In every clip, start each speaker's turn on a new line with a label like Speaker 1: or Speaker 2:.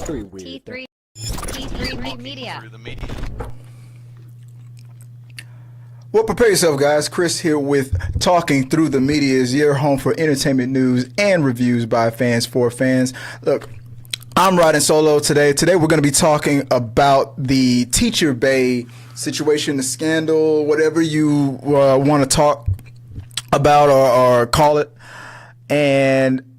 Speaker 1: Pretty weird.
Speaker 2: T3 Media.
Speaker 3: Well, prepare yourself, guys. Chris here with Talking Through the Media's your home for entertainment news and reviews by fans for fans. Look, I'm riding solo today. Today we're going to be talking about the Teacher Bay situation, the scandal, whatever you want to talk about or call it. And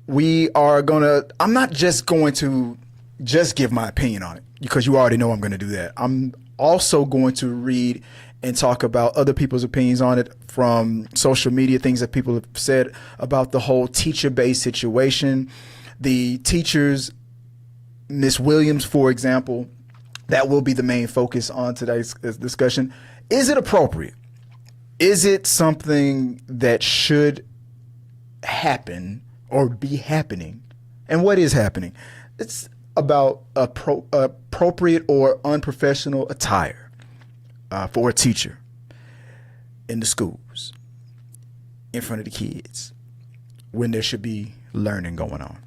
Speaker 3: we are going to, I'm not just going to just give my opinion on it, because you already know I'm going to do that. I'm also going to read and talk about other people's opinions on it from social media, things that people have said about the whole Teacher Bay situation. The teachers, Miss Williams, for example, that will be the main focus on today's discussion. Is it appropriate? Is it something that should happen or be happening? And what is happening? It's about appropriate or unprofessional attire for a teacher in the schools, in front of the kids, when there should be learning going on.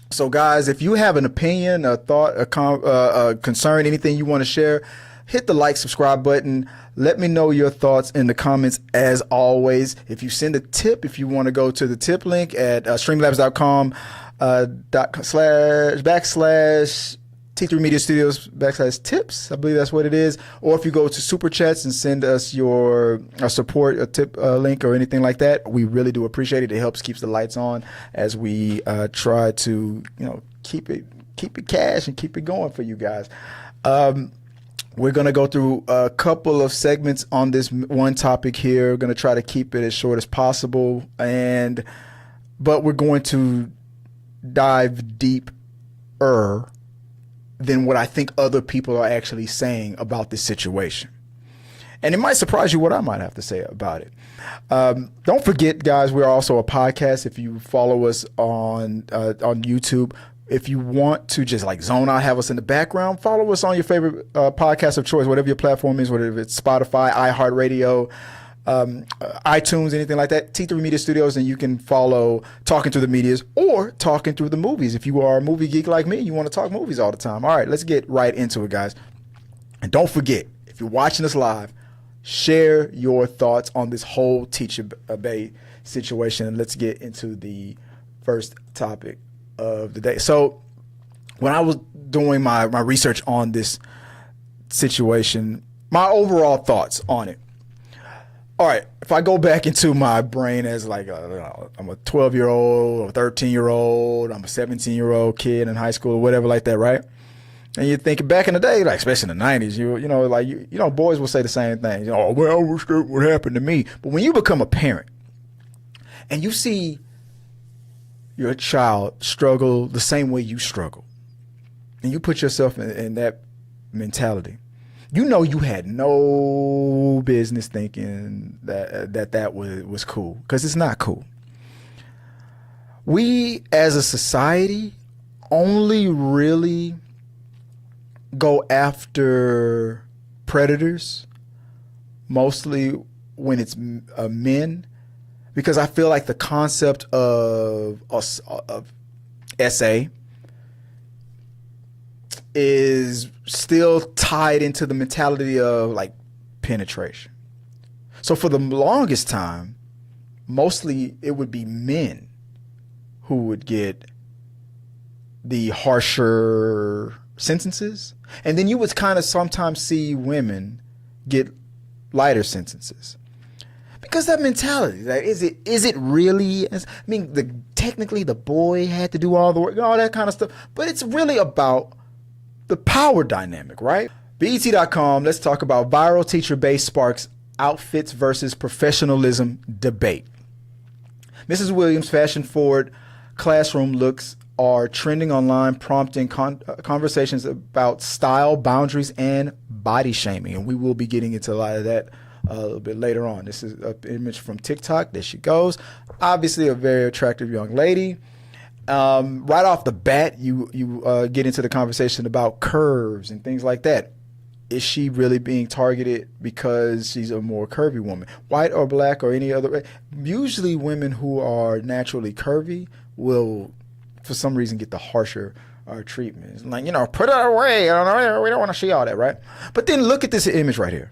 Speaker 3: So, guys, if you have an opinion, a thought, a concern, anything you want to share, hit the like, subscribe button. Let me know your thoughts in the comments. As always, if you send a tip, if you want to go to the tip link at streamlabs.com /backslash T3 Media Studios /tips, I believe that's what it is. Or if you go to Super Chats and send us your support, a tip link or anything like that, we really do appreciate it. It helps keeps the lights on as we try to, keep it cash and keep it going for you guys. We're going to go through a couple of segments on this one topic here. We're going to try to keep it as short as possible, but we're going to dive deeper than what I think other people are actually saying about this situation. And it might surprise you what I might have to say about it. Don't forget, guys, we're also a podcast. If you follow us on YouTube, if you want to just like zone out, have us in the background, follow us on your favorite podcast of choice, whatever your platform is, whether it's Spotify, iHeartRadio, iTunes, anything like that, T3 Media Studios, and you can follow Talking Through the Medias or Talking Through the Movies. If you are a movie geek like me, you want to talk movies all the time. All right, let's get right into it, guys. And don't forget, if you're watching us live, share your thoughts on this whole Teacher Bay situation. And let's get into the first topic of the day. So when I was doing my research on this situation, my overall thoughts on it. All right, if I go back into my brain as like I'm a 12-year-old or 13-year-old, I'm a 17-year-old kid in high school or whatever like that, right? And you're thinking back in the day, like especially in the 90s, boys will say the same thing. Oh, well, what happened to me? But when you become a parent and you see your child struggle the same way you struggle, and you put yourself in that mentality, you had no business thinking that was cool, because it's not cool. We as a society only really go after predators, mostly when it's men, because I feel like the concept of SA is still tied into the mentality of like penetration. So for the longest time, mostly it would be men who would get the harsher sentences, and then you would kind of sometimes see women get lighter sentences. Because that mentality, like, is it really? I mean, technically the boy had to do all the work and all that kind of stuff, but it's really about the power dynamic, right? BET.com, let's talk about viral Teacher Bay sparks outfits versus professionalism debate. Mrs. Williams' fashion-forward classroom looks are trending online, prompting conversations about style, boundaries, and body shaming. And we will be getting into a lot of that a little bit later on. This is an image from TikTok. There she goes. Obviously a very attractive young lady. Right off the bat, you get into the conversation about curves and things like that. Is she really being targeted because she's a more curvy woman? White or black or any other? Usually women who are naturally curvy will for some reason, get the harsher treatment. It's like, put it away. We don't want to see all that, right? But then look at this image right here.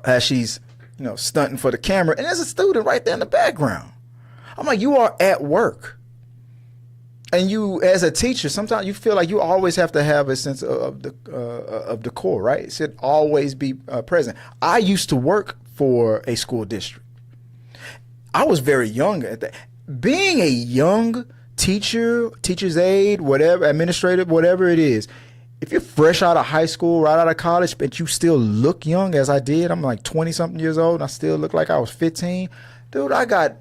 Speaker 3: As she's, stunting for the camera. And there's a student right there in the background. I'm like, you are at work. And you, as a teacher, sometimes you feel like you always have to have a sense of decor, right? It should always be present. I used to work for a school district. I was very young at that. Being a young teacher, teacher's aide, whatever, administrative, whatever it is, if you're fresh out of high school, right out of college, but you still look young as I did, I'm like 20-something years old, and I still look like I was 15. Dude, I got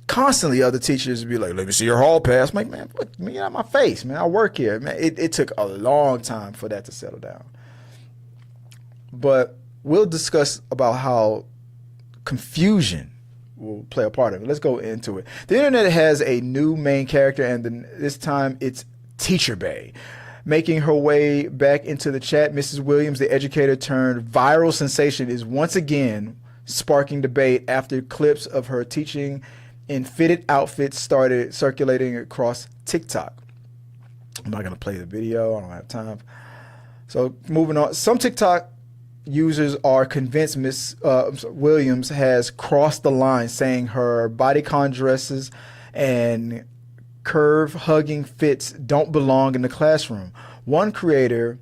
Speaker 3: constantly other teachers be like, let me see your hall pass. I'm like, man, put me out my face, man. I work here. Man, it took a long time for that to settle down. But we'll discuss about how confusion will play a part of it. Let's go into it. The internet has a new main character, and this time it's Teacher Bay. Making her way back into the chat, Mrs. Williams, the educator turned viral sensation, is once again sparking debate after clips of her teaching in fitted outfits started circulating across TikTok. I'm not going to play the video. I don't have time. So moving on. Some TikTok users are convinced Miss Williams has crossed the line, saying her bodycon dresses and curve-hugging fits don't belong in the classroom. One creator,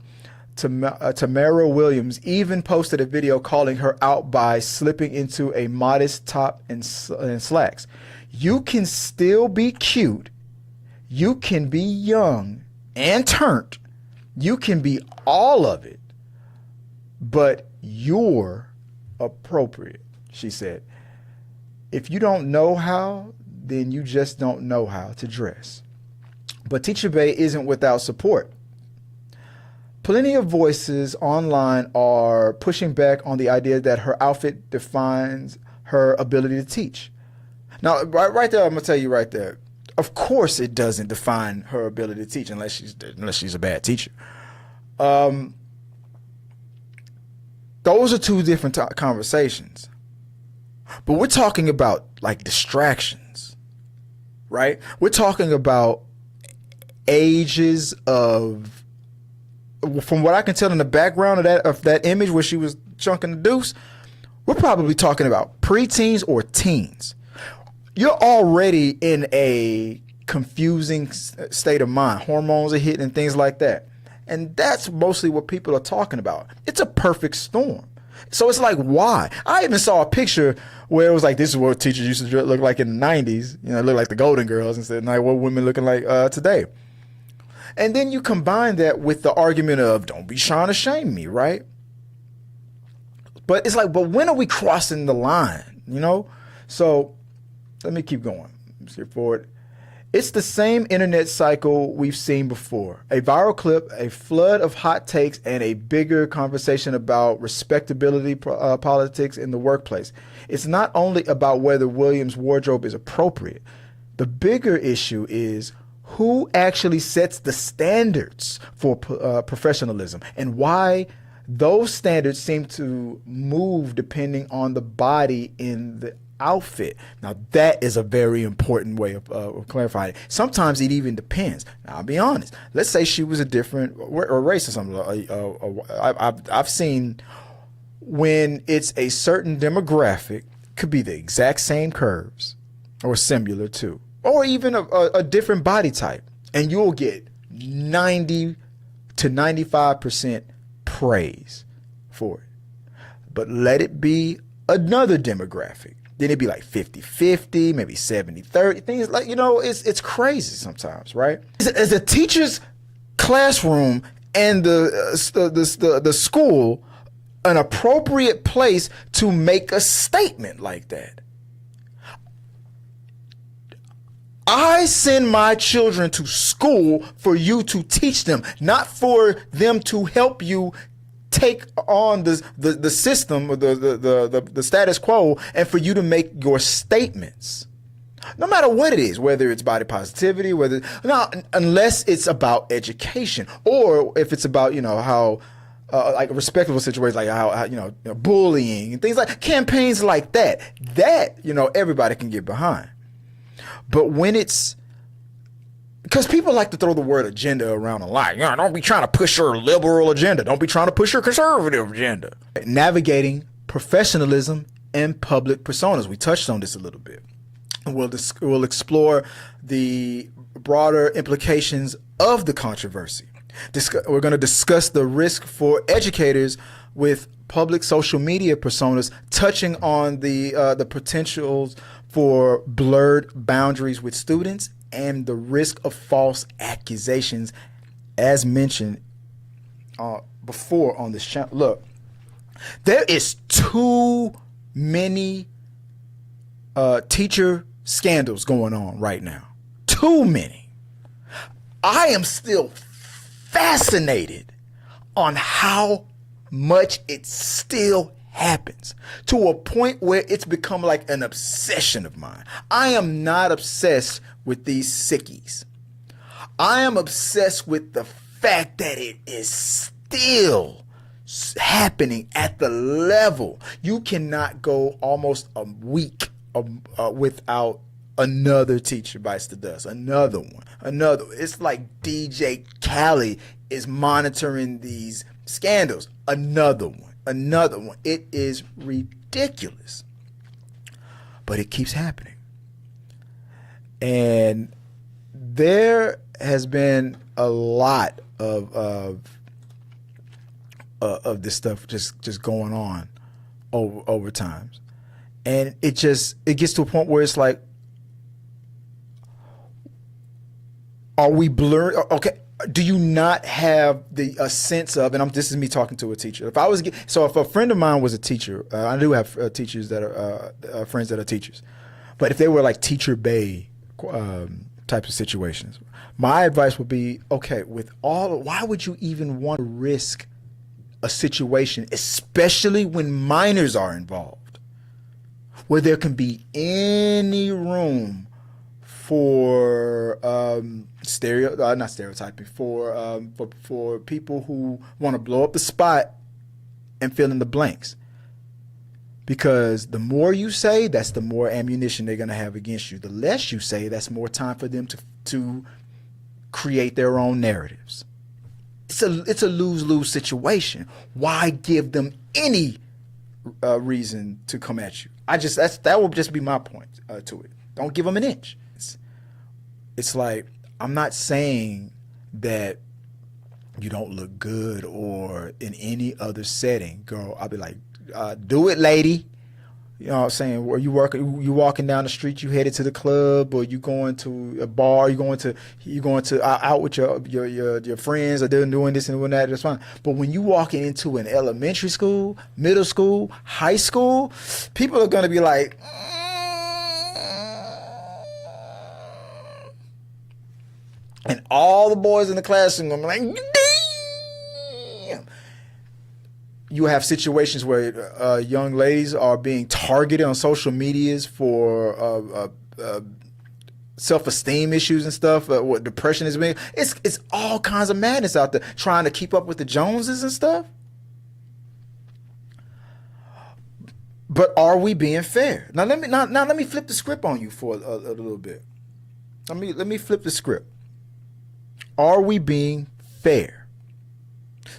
Speaker 3: Tamara Williams, even posted a video calling her out by slipping into a modest top and slacks. You can still be cute. You can be young and turned. You can be all of it, but you're appropriate, she said. If you don't know how, then you just don't know how to dress. But Teacher Bay isn't without support. Plenty of voices online are pushing back on the idea that her outfit defines her ability to teach. Now, right there, I'm gonna tell you right there. Of course, it doesn't define her ability to teach unless she's a bad teacher. Those are two different conversations. But we're talking about like distractions, right? We're talking about ages of, from what I can tell in the background of that image where she was chunking the deuce, we're probably talking about preteens or teens. You're already in a confusing state of mind. Hormones are hitting and things like that. And that's mostly what people are talking about. It's a perfect storm. So it's like, why? I even saw a picture where it was like, this is what teachers used to look like in the 90s. Look like the Golden Girls, instead of like what women looking like today. And then you combine that with the argument of don't be trying to shame me, right? But it's like, but when are we crossing the line, So let me keep going. Let's get forward. It's the same internet cycle we've seen before. A viral clip, a flood of hot takes, and a bigger conversation about respectability politics in the workplace. It's not only about whether Williams' wardrobe is appropriate. The bigger issue is who actually sets the standards for professionalism and why those standards seem to move depending on the body in the outfit. Now, that is a very important way of clarifying it. Sometimes it even depends. Now, I'll be honest. Let's say she was a different or race or something. I've seen when it's a certain demographic, could be the exact same curves or similar to, or even a different body type, and you'll get 90 to 95% praise for it. But let it be another demographic. Then it'd be like 50-50, maybe 70-30, things like, it's crazy sometimes, right? As a teacher's classroom and the school an appropriate place to make a statement like that? I send my children to school for you to teach them, not for them to help you take on the system or the status quo and for you to make your statements. No matter what it is, whether it's body positivity, unless it's about education, or if it's about, how like respectable situations, like how bullying and things like campaigns like that everybody can get behind. But when it's because people like to throw the word agenda around a lot. Don't be trying to push your liberal agenda. Don't be trying to push your conservative agenda. Navigating professionalism and public personas. We touched on this a little bit. We'll explore the broader implications of the controversy. We're going to discuss the risk for educators with public social media personas, touching on the potentials for blurred boundaries with students and the risk of false accusations, as mentioned before on this channel. Look, there is too many teacher scandals going on right now. Too many. I am still fascinated on how much it still happens, to a point where it's become like an obsession of mine. I am not obsessed with these sickies. I am obsessed with the fact that it is still happening at the level. You cannot go almost a week without another teacher bites the dust. Another one. It's like DJ Khaled is monitoring these scandals. Another one. It is ridiculous. But it keeps happening. And there has been a lot of this stuff just going on over times. And it gets to a point where it's like, are we blurred? Okay, do you not have a sense of? And this is me talking to a teacher. If a friend of mine was a teacher, I do have teachers that are friends that are teachers, but if they were like teacher bay types of situations, my advice would be, okay, why would you even want to risk a situation, especially when minors are involved, where there can be any room for not stereotyping, for people who want to blow up the spot and fill in the blanks. Because the more you say, that's the more ammunition they're going to have against you. The less you say, that's more time for them to create their own narratives. It's a lose-lose situation. Why give them any reason to come at you? That will just be my point to it. Don't give them an inch. It's like, I'm not saying that you don't look good or in any other setting, girl. I'll be like, do it, lady. You know what I'm saying? Where you walking down the street, you headed to the club, or you going to a bar, you going to out with your friends, or they're doing this and doing that. That's fine. But when you walking into an elementary school, middle school, high school, people are gonna be like, and all the boys in the classroom are like, damn. You have situations where young ladies are being targeted on social medias for self-esteem issues and stuff. What depression is being. It's all kinds of madness out there trying to keep up with the Joneses and stuff. But are we being fair? Now let me flip the script on you for a little bit. Let me flip the script. Are we being fair?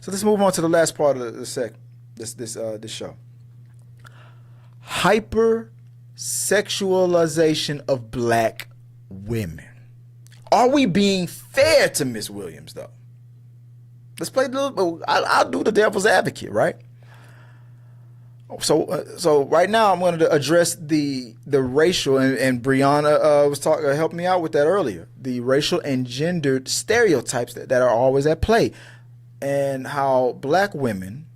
Speaker 3: So let's move on to the last part of this show. Hypersexualization of black women. Are we being fair to Miss Williams, though? Let's play a little. I'll do the devil's advocate, right? So right now I'm going to address the racial, and Brianna was helped me out with that earlier. The racial and gendered stereotypes that are always at play, and how black women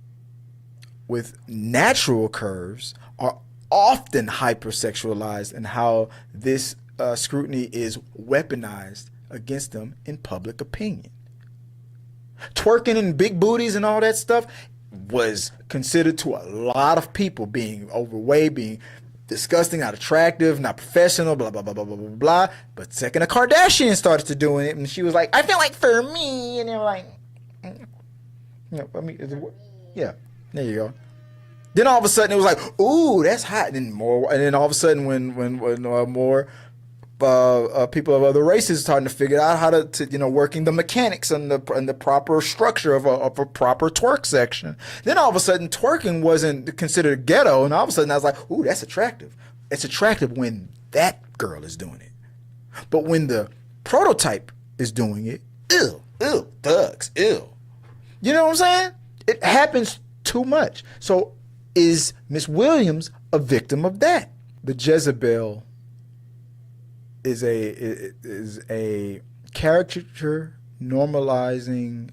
Speaker 3: with natural curves are often hypersexualized, and how this scrutiny is weaponized against them in public opinion. Twerking and big booties and all that stuff was considered to a lot of people being overweight, being disgusting, not attractive, not professional, blah, blah, blah, blah, blah, blah, blah. But second, a Kardashian started to doing it, and she was like, I feel like for me, and they were like, yeah, there you go. Then all of a sudden it was like, ooh, that's hot, and then all of a sudden when more people of other races starting to figure out how to working the mechanics and the proper structure of a proper twerk section. Then all of a sudden twerking wasn't considered ghetto, and all of a sudden I was like, ooh, that's attractive. It's attractive when that girl is doing it. But when the prototype is doing it, ew, thugs, ew. You know what I'm saying? It happens too much. So is Miss Williams a victim of that? The Jezebel is a caricature normalizing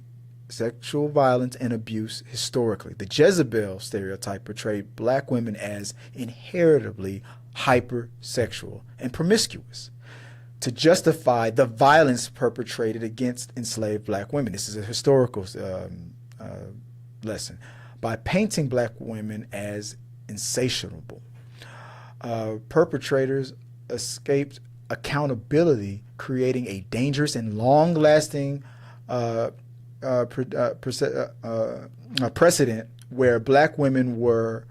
Speaker 3: sexual violence and abuse historically. The Jezebel stereotype portrayed black women as inheritably hypersexual and promiscuous to justify the violence perpetrated against enslaved black women. This is a historical lesson. By painting black women as insatiable, perpetrators escaped accountability, creating a dangerous and long-lasting precedent where black women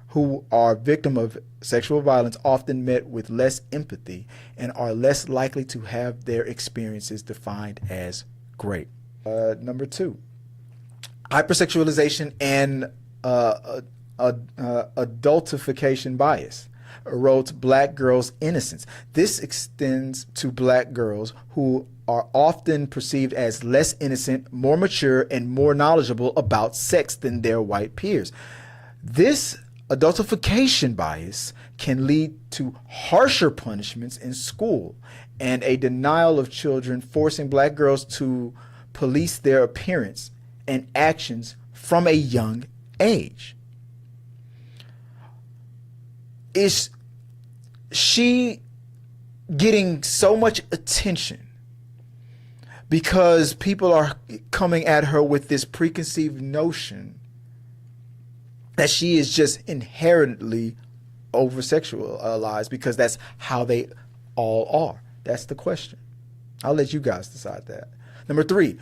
Speaker 3: who are victim of sexual violence often met with less empathy and are less likely to have their experiences defined as great. Number 2, hypersexualization and adultification bias erodes black girls' innocence. This extends to black girls who are often perceived as less innocent, more mature, and more knowledgeable about sex than their white peers. This adultification bias can lead to harsher punishments in school and a denial of children, forcing black girls to police their appearance and actions from a young age. Is she getting so much attention because people are coming at her with this preconceived notion that she is just inherently over-sexualized because that's how they all are? That's the question. I'll let you guys decide that. Number 3,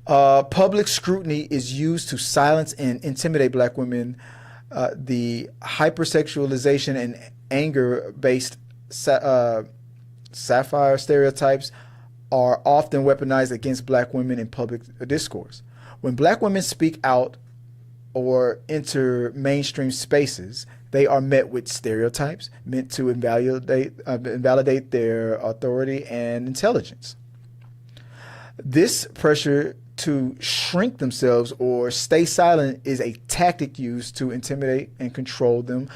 Speaker 3: public scrutiny is used to silence and intimidate black women. The hypersexualization and anger-based sapphire stereotypes are often weaponized against black women in public discourse. When black women speak out or enter mainstream spaces, they are met with stereotypes meant to invalidate their authority and intelligence. This pressure to shrink themselves or stay silent is a tactic used to intimidate and control them,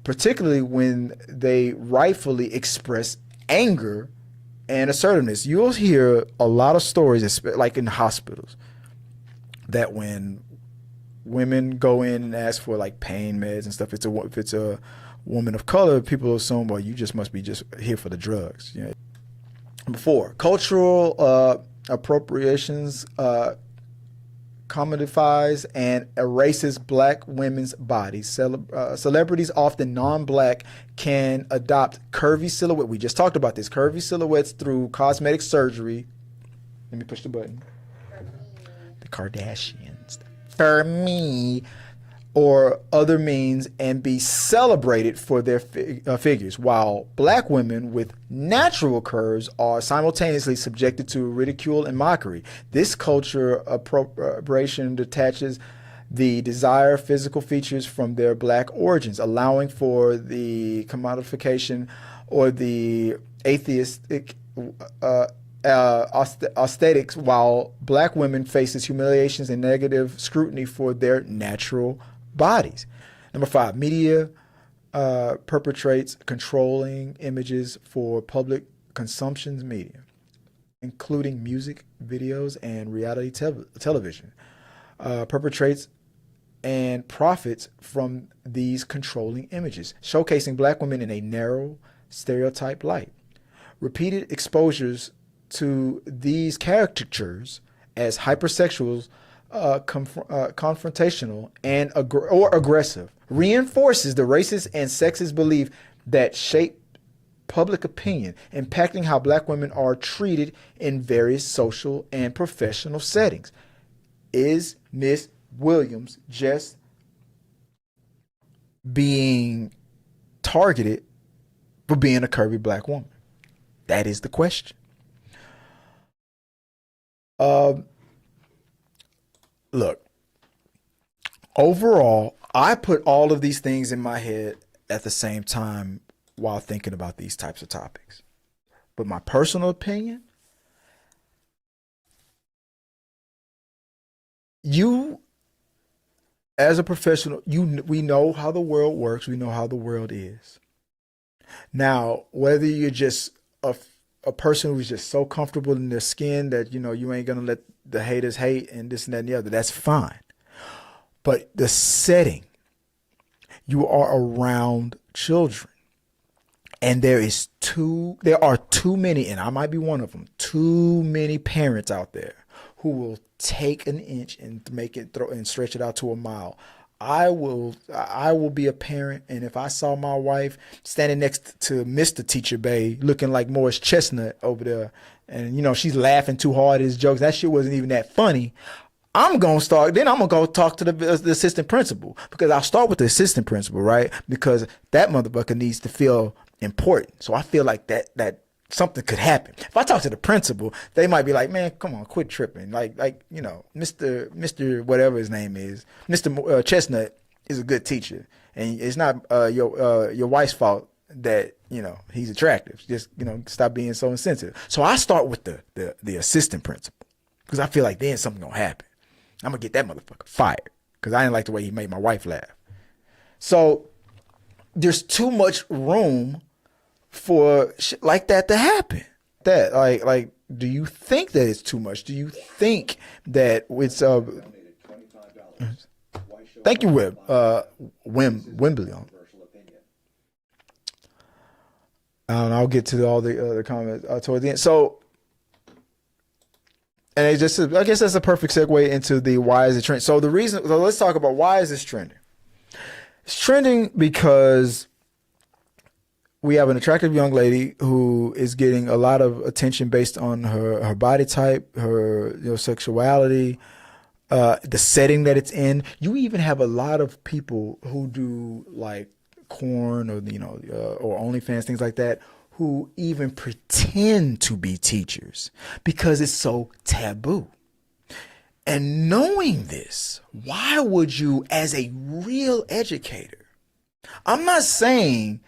Speaker 3: particularly when they rightfully express anger and assertiveness. You'll hear a lot of stories, like in hospitals, that when women go in and ask for like pain meds and stuff, if it's a woman of color, people assume, well, you just must be just here for the drugs. You know? Number 4, cultural appropriations commodifies and erases black women's bodies. Celebrities, often non-black, can adopt curvy silhouette. We just talked about this. Curvy silhouettes through cosmetic surgery. Let me push the button. The Kardashians. For me. Or other means, and be celebrated for their figures, while black women with natural curves are simultaneously subjected to ridicule and mockery. This culture appropriation detaches the desired physical features from their black origins, allowing for the commodification or the atheistic aesthetics, while black women faces humiliations and negative scrutiny for their natural bodies. Number 5, media perpetrates controlling images for public consumption media, including music, videos, and reality television. Perpetrates and profits from these controlling images, showcasing black women in a narrow, stereotype light. Repeated exposures to these caricatures as hypersexuals, confrontational and aggressive, reinforces the racist and sexist belief that shape public opinion, impacting how black women are treated in various social and professional settings. Is Miss Williams just being targeted for being a curvy black woman? That is the question. Um, Look, overall, I put all of these things in my head at the same time while thinking about these types of topics. But my personal opinion, you as a professional, we know how the world works, we know how the world is. Now, whether you're just a person who's just so comfortable in their skin that you ain't gonna let the haters hate and this and that and the other, that's fine. But the setting, you are around children. And there are too many, and I might be one of them, too many parents out there who will take an inch and make it throw and stretch it out to a mile. I will be a parent, and if I saw my wife standing next to Mr. Teacher Bay looking like Morris Chestnut over there, and she's laughing too hard at his jokes, that shit wasn't even that funny. I'm gonna go talk to the assistant principal, because I'll start with the assistant principal, right? Because that motherfucker needs to feel important. So I feel like that something could happen. If I talk to the principal, they might be like, man, come on, quit tripping. Like Mr. whatever his name is, Mr. Chestnut is a good teacher, and it's not your wife's fault that he's attractive. Just stop being so insensitive. So I start with the assistant principal, because I feel like then something gonna happen. I'm gonna get that motherfucker fired because I didn't like the way he made my wife laugh. So there's too much room for shit like that to happen. That like, do you think that it's too much? Do you think that it's Thank you, Wimbley. And I'll get to all the other comments toward the end. So. And I guess that's a perfect segue into the why is it trending. So let's talk about why is this trending. It's trending because we have an attractive young lady who is getting a lot of attention based on her body type, her sexuality, the setting that it's in. You even have a lot of people who do like corn or or OnlyFans, things like that, who even pretend to be teachers because it's so taboo. And knowing this, why would you, as a real educator, I'm not saying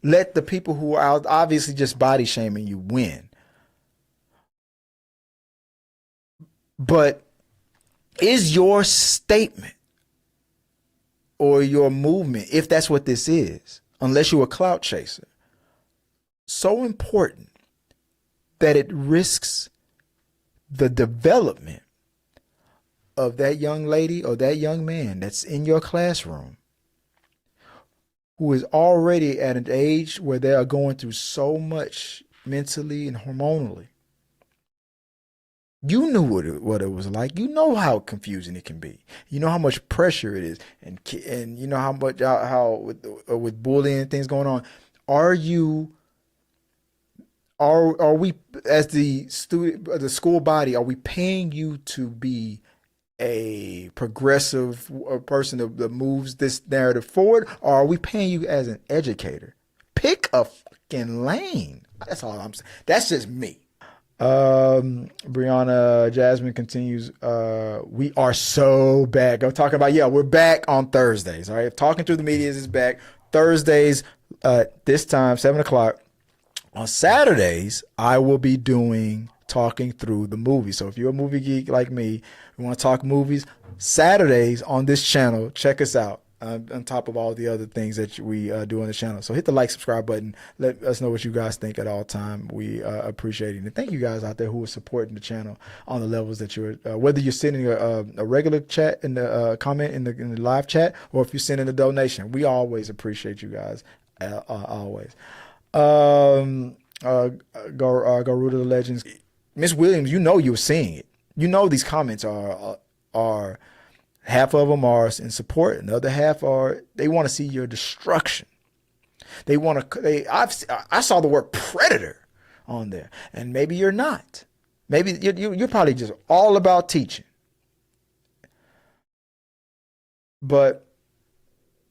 Speaker 3: let the people who are obviously just body shaming you win, but is your statement or your movement, if that's what this is, unless you're a clout chaser, so important that it risks the development of that young lady or that young man that's in your classroom, who is already at an age where they are going through so much mentally and hormonally? You knew what it was like. You know how confusing it can be. You know how much pressure it is, and you know how much how with bullying and things going on. Are we, as the school body, are we paying you to be a progressive person that moves this narrative forward, or are we paying you as an educator? Pick a fucking lane. That's all I'm saying. That's just me. Brianna Jasmine continues, we are so back. I'm talking about, we're back on Thursdays. All right. Talking Through the Media is back Thursdays, this time, 7:00. On Saturdays, I will be doing Talking Through the Movie. So if you're a movie geek like me, you want to talk movies, Saturdays on this channel, check us out. On top of all the other things that we do on the channel. So hit the like, subscribe button. Let us know what you guys think at all time. We appreciate it. And thank you guys out there who are supporting the channel on the levels that you're, whether you're sending a regular chat in the comment in the live chat, or if you're sending a donation. We always appreciate you guys, always. Garuda the Legends. Miss Williams, you were seeing it. These comments are half of them are in support, and the other half they want to see your destruction. I saw the word predator on there, and maybe you're not. Maybe you're probably just all about teaching. But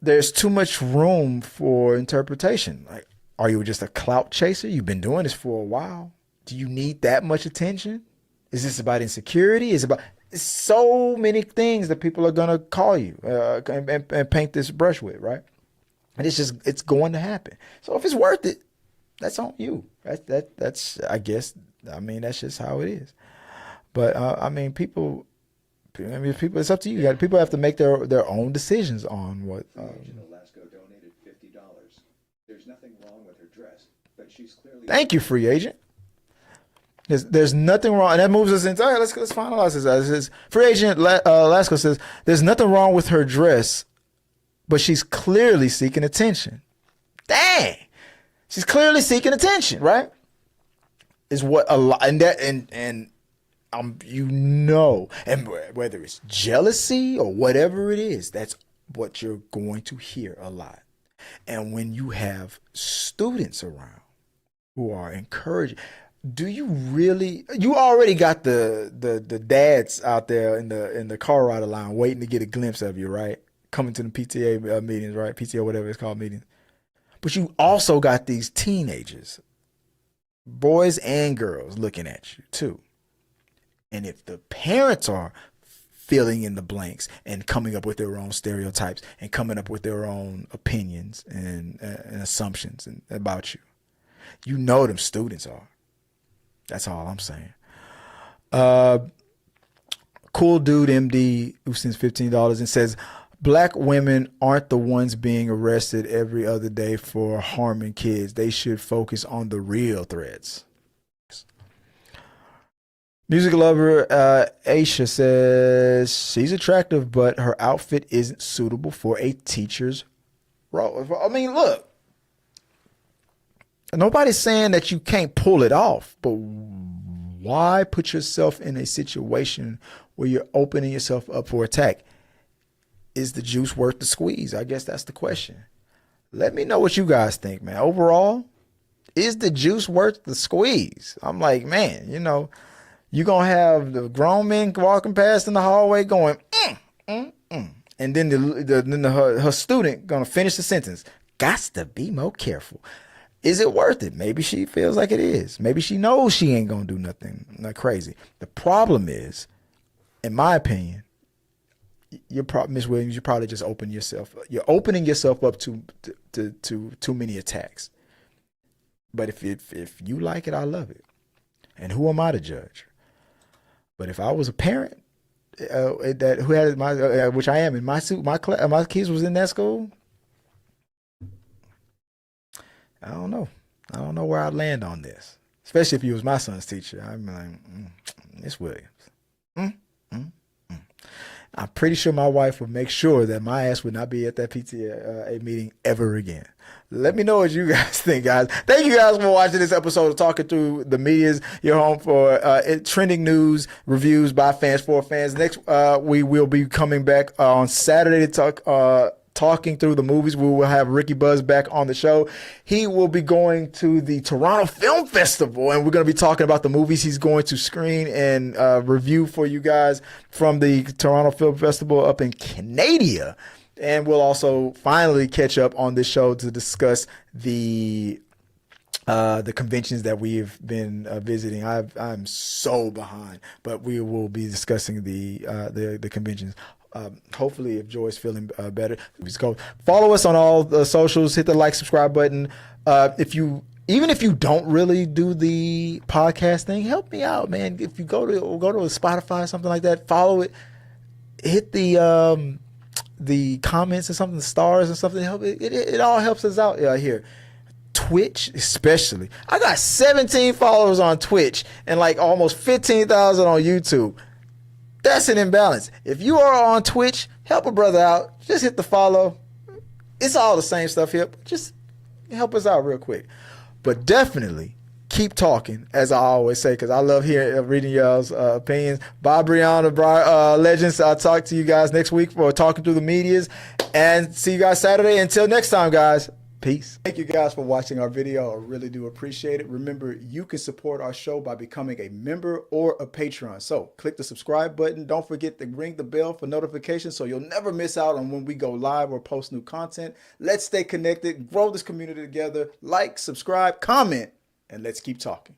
Speaker 3: there's too much room for interpretation. Like, Are you just a clout chaser? You've been doing this for a while. Do you need that much attention? Is this about insecurity? Is it about so many things that people are gonna call you and paint this brush with, right? And it's going to happen. So if it's worth it, that's on you. That's I guess. I mean, that's just how it is. But I mean, people. It's up to you. People have to make their own decisions on what.
Speaker 1: Alaska donated $50. There's nothing wrong with her dress, but she's clearly.
Speaker 3: Thank you, free agent. There's nothing wrong, and that moves us into. All right, let's finalize this. This is free agent Alaska says there's nothing wrong with her dress, but she's clearly seeking attention. Dang, she's clearly seeking attention, right? Is what a lot, and that and and whether it's jealousy or whatever it is, that's what you're going to hear a lot. And when you have students around who are encouraging, you already got the dads out there in the car ride line waiting to get a glimpse of you, right? Coming to the PTA meetings, right? PTA, whatever it's called, meetings. But you also got these teenagers, boys and girls, looking at you too. And if the parents are filling in the blanks and coming up with their own stereotypes and coming up with their own opinions and assumptions about you, you know them students are. That's all I'm saying. Cool Dude MD who sends $15 and says, Black women aren't the ones being arrested every other day for harming kids. They should focus on the real threats. Music lover Aisha says she's attractive, but her outfit isn't suitable for a teacher's role. I mean, look, nobody's saying that you can't pull it off, but why put yourself in a situation where you're opening yourself up for attack? Is the juice worth the squeeze? I guess that's the question. Let me know what you guys think, man. Overall, is the juice worth the squeeze? I'm like, man, you're going to have the grown men walking past in the hallway going, and then her student going to finish the sentence. Gots to be more careful. Is it worth it? Maybe she feels like it is. Maybe she knows she ain't going to do nothing crazy. The problem is, in my opinion, Miss Williams, you probably just opening yourself up to too many attacks. But if you like it, I love it. And who am I to judge? But if I was a parent who had which I am, in my kids was in that school, I don't know. I don't know where I'd land on this. Especially if you was my son's teacher. I'm like, Miss Williams. I'm pretty sure my wife would make sure that my ass would not be at that PTA meeting ever again. Let me know what you guys think, guys. Thank you guys for watching this episode of Talking Through the Media's, your home for trending news, reviews by fans for fans. Next, we will be coming back on Saturday to talk talking through the movies. We will have Ricky Buzz back on the show. He will be going to the Toronto Film Festival, and we're going to be talking about the movies he's going to screen and review for you guys from the Toronto Film Festival up in Canada. And we'll also finally catch up on this show to discuss the conventions that we've been visiting. I'm so behind, but we will be discussing the conventions. Hopefully, if Joy's feeling better, just go follow us on all the socials. Hit the like, subscribe button. Even if you don't really do the podcast thing, help me out, man. If you go to Spotify or something like that, follow it. Hit the comments or something, the stars or something. It all helps us out here. Twitch, especially. I got 17 followers on Twitch and like almost 15,000 on YouTube. That's an imbalance. If you are on Twitch, help a brother out. Just hit the follow. It's all the same stuff here. Just help us out real quick. But definitely keep talking, as I always say, because I love reading y'all's opinions. Bye, Brianna, Legends. I'll talk to you guys next week for Talking Through the Medias. And see you guys Saturday. Until next time, guys. Peace. Thank you guys for watching our video. I really do appreciate it. Remember, you can support our show by becoming a member or a patron. So click the subscribe button. Don't forget to ring the bell for notifications so you'll never miss out on when we go live or post new content. Let's stay connected, grow this community together. Like, subscribe, comment, and let's keep talking.